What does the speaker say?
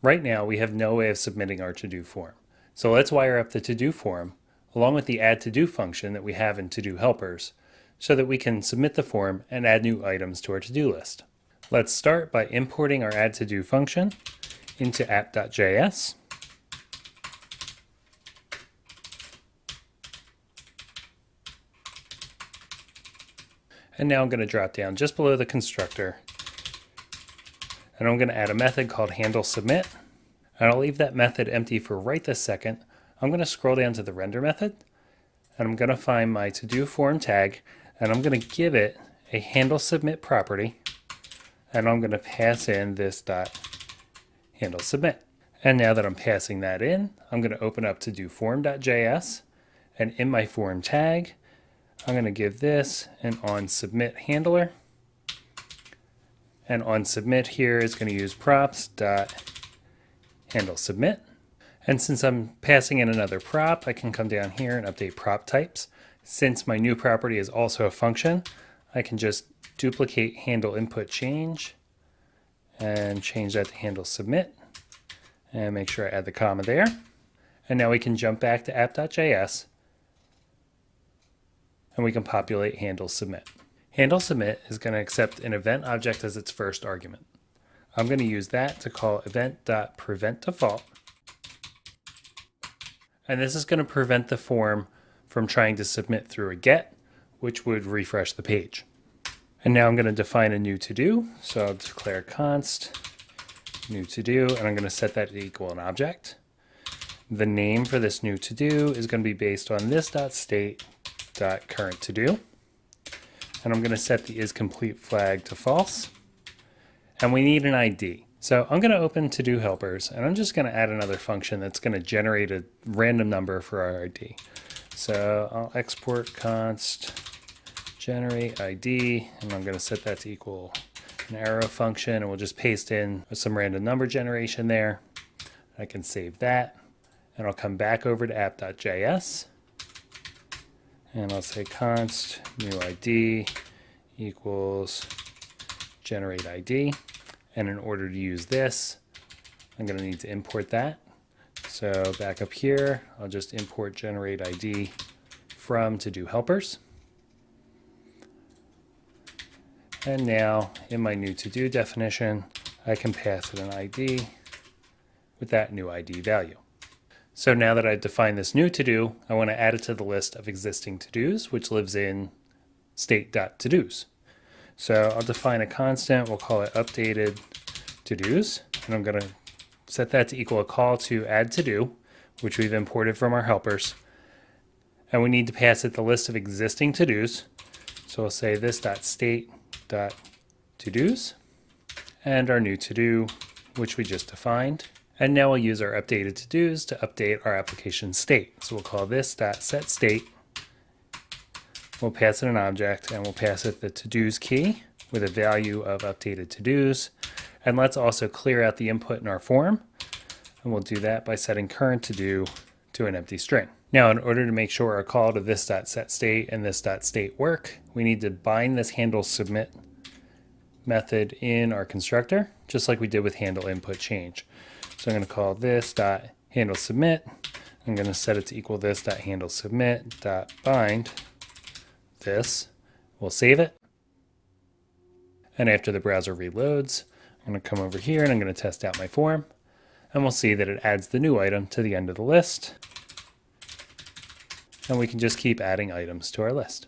Right now, we have no way of submitting our to-do form. So let's wire up the to-do form along with the add to-do function that we have in to-do helpers so that we can submit the form and add new items to our to-do list. Let's start by importing our add to-do function into app.js. And now I'm going to drop down just below the constructor, and I'm going to add a method called handleSubmit, and I'll leave that method empty for right this second. I'm going to scroll down to the render method, and I'm going to find my to-do form tag, and I'm going to give it a handleSubmit property, and I'm going to pass in this handleSubmit. And now that I'm passing that in, I'm going to open up todoform.js, and in my form tag, I'm going to give this an onSubmit handler. And onSubmit here is going to use props.handleSubmit. And since I'm passing in another prop, I can come down here and update prop types. Since my new property is also a function, I can just duplicate handleInputChange and change that to handleSubmit. And make sure I add the comma there. And now we can jump back to app.js. And we can populate handleSubmit. HandleSubmit is going to accept an event object as its first argument. I'm going to use that to call event.preventDefault. And this is going to prevent the form from trying to submit through a get, which would refresh the page. And now I'm going to define a new to-do. So I'll declare const new to-do, and I'm going to set that to equal an object. The name for this new to-do is going to be based on this.state.currentToDo. And I'm going to set the isComplete flag to false. And we need an ID. So I'm going to open to-do helpers, and I'm just going to add another function that's going to generate a random number for our ID. So I'll export const generate ID, and I'm going to set that to equal an arrow function, and we'll just paste in some random number generation there. I can save that, and I'll come back over to app.js. And I'll say const new ID equals generate ID. And in order to use this, I'm going to need to import that. So back up here, I'll just import generate ID from to-do helpers. And now in my new to-do definition, I can pass it an ID with that new ID value. So now that I've defined this new to-do, I want to add it to the list of existing to-dos, which lives in state.todos. So I'll define a constant, we'll call it updated to-dos, and I'm going to set that to equal a call to add to-do, which we've imported from our helpers. And we need to pass it the list of existing to-dos. So we'll say this.state.todos, and our new to-do, which we just defined. And now we'll use our updated to-dos to update our application state. So we'll call this.setState. We'll pass it an object, and we'll pass it the to-dos key with a value of updated to-dos. And let's also clear out the input in our form. And we'll do that by setting current to-do to an empty string. Now, in order to make sure our call to this.setState and this.state work, we need to bind this handleSubmit method in our constructor, just like we did with handleInputChange. So I'm going to call this.handleSubmit. I'm going to set it to equal this.handleSubmit.bind this. We'll save it. And after the browser reloads, I'm going to come over here and I'm going to test out my form. And we'll see that it adds the new item to the end of the list. And we can just keep adding items to our list.